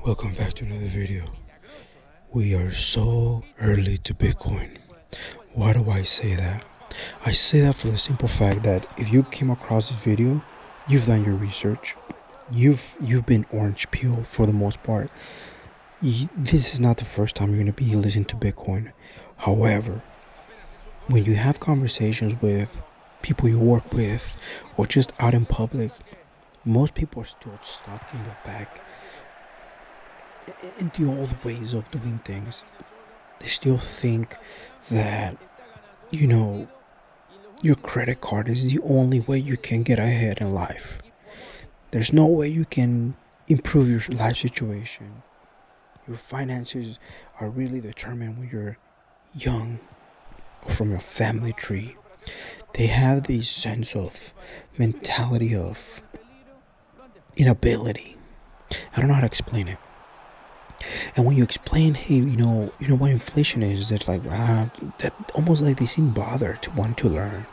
Welcome back to another video. We are so early to Bitcoin. Why do I say that? I say that for the simple fact that if you came across this video, you've done your research. You've been orange peel for the most part. This is not the first time you're going to be listening to Bitcoin. However, when you have conversations with people you work with or just out in public, most people are still stuck in the back in the old ways of doing things. They still think that, your credit card is the only way you can get ahead in life. There's no way you can improve your life situation. Your finances are really determined when you're young or from your family tree. They have this sense of mentality of inability. I don't know how to explain it. And when you explain, hey, you know what inflation is, it's like, that almost like they seem bothered to want to learn.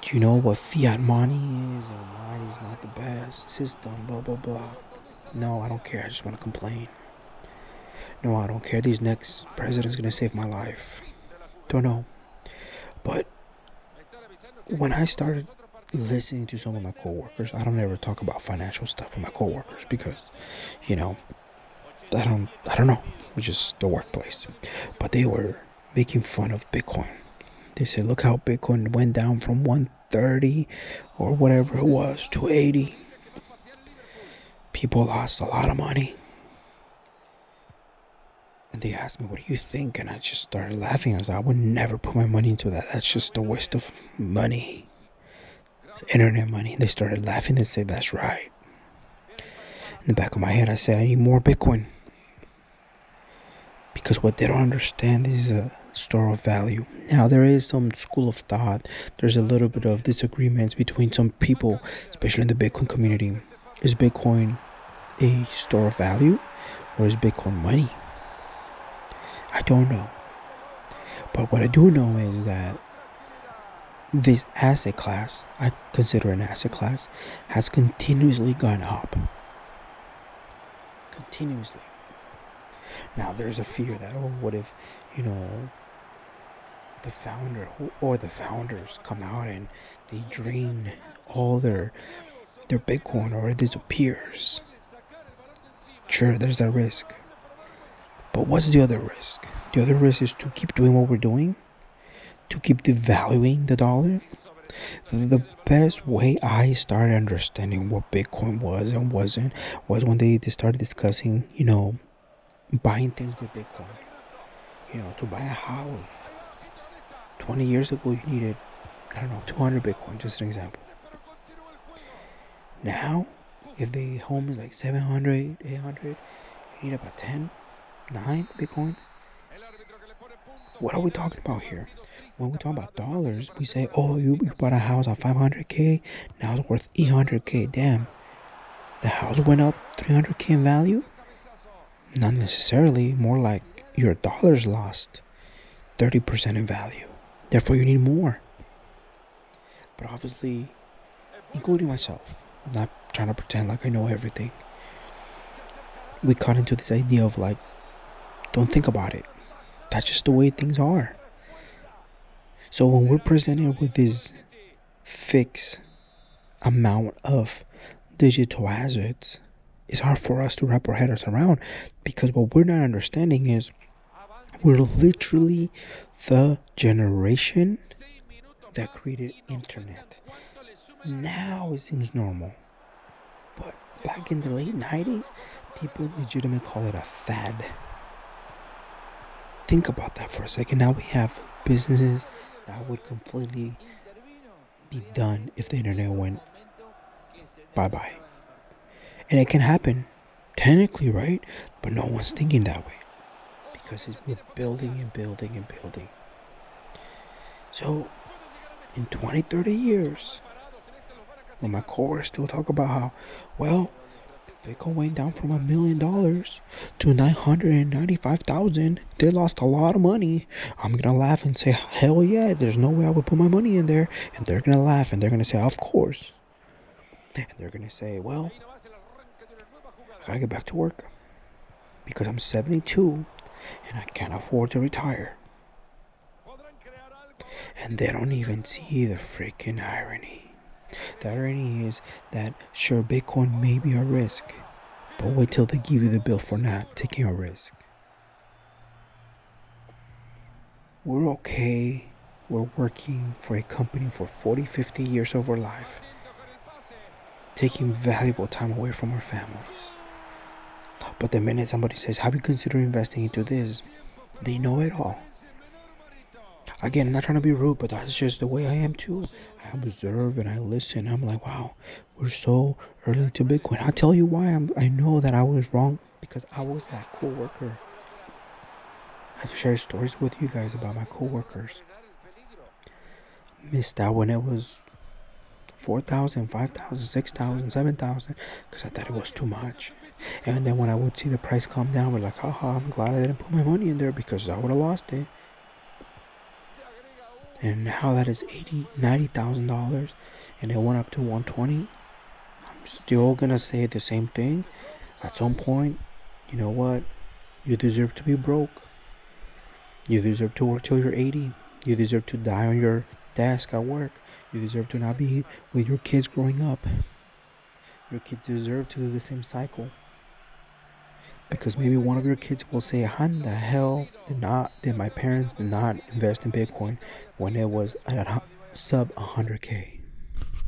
Do you know what fiat money is and why it's not the best system, blah, blah, blah. No, I don't care. I just want to complain. No, I don't care. This next president's going to save my life. Don't know. But when I started listening to some of my coworkers, I don't ever talk about financial stuff with my coworkers because, I don't know. It's just the workplace. But they were making fun of Bitcoin. They said, look how Bitcoin went down from 130 or whatever it was to 80. People lost a lot of money. And they asked me, what do you think? And I just started laughing. I was like, I would never put my money into that. That's just a waste of money. It's internet money. They started laughing. They said, that's right. In the back of my head, I said, I need more Bitcoin. Because what they don't understand is a store of value. Now, there is some school of thought. There's a little bit of disagreements between some people, especially in the Bitcoin community. Is Bitcoin a store of value or is Bitcoin money? I don't know. But what I do know is that this asset class, I consider an asset class, has continuously gone up. Continuously. Now, there's a fear that, what if, the founder or the founders come out and they drain all their Bitcoin or it disappears. Sure, there's that risk. But what's the other risk? The other risk is to keep doing what we're doing, to keep devaluing the dollar. The best way I started understanding what Bitcoin was and wasn't was when they started discussing, buying things with Bitcoin. To buy a house. 20 years ago, you needed, 200 Bitcoin, just an example. Now, if the home is like 700, 800, you need about 10, 9 Bitcoin. What are we talking about here? When we talk about dollars, we say, you bought a house at 500K, now it's worth 800K. Damn, the house went up 300K in value? Not necessarily, more like your dollars lost 30% in value. Therefore, you need more. But obviously, including myself, I'm not trying to pretend like I know everything. We caught into this idea of like, don't think about it. That's just the way things are. So when we're presented with this fixed amount of digital assets, it's hard for us to wrap our heads around because what we're not understanding is we're literally the generation that created internet. Now it seems normal. But back in the late 90s, people legitimately call it a fad. Think about that for a second. Now we have businesses that would completely be done if the internet went bye-bye. And it can happen, technically, right? But no one's thinking that way. Because we're building and building and building. So, in 20, 30 years, when my coworkers still talk about how, Bitcoin went down from $1 million to 995,000. They lost a lot of money. I'm going to laugh and say, hell yeah, there's no way I would put my money in there. And they're going to laugh and they're going to say, of course. And they're going to say, I got to get back to work. because I'm 72 and I can't afford to retire. And they don't even see the freaking irony. The irony is that sure, Bitcoin may be a risk, but wait till they give you the bill for not taking a risk. We're okay. We're working for a company for 40, 50 years of our life, taking valuable time away from our families. But the minute somebody says, have you considered investing into this? They know it all. Again, I'm not trying to be rude, but that's just the way I am too. I observe and I listen. I'm like, wow, we're so early to Bitcoin. I'll tell you why I know that I was wrong, because I was that coworker. I've shared stories with you guys about my coworkers. Missed out when it was 4,000, 5,000, 6,000, 7,000, because I thought it was too much. And then when I would see the price come down, we're like, haha, I'm glad I didn't put my money in there because I would have lost it. And now that is $90,000 and it went up to 120. I'm still gonna say the same thing. At some point, you know what? You deserve to be broke. You deserve to work till you're 80. You deserve to die on your desk at work. You deserve to not be with your kids growing up. Your kids deserve to do the same cycle. Because maybe one of your kids will say, how in the hell did my parents did not invest in Bitcoin when it was at sub 100K?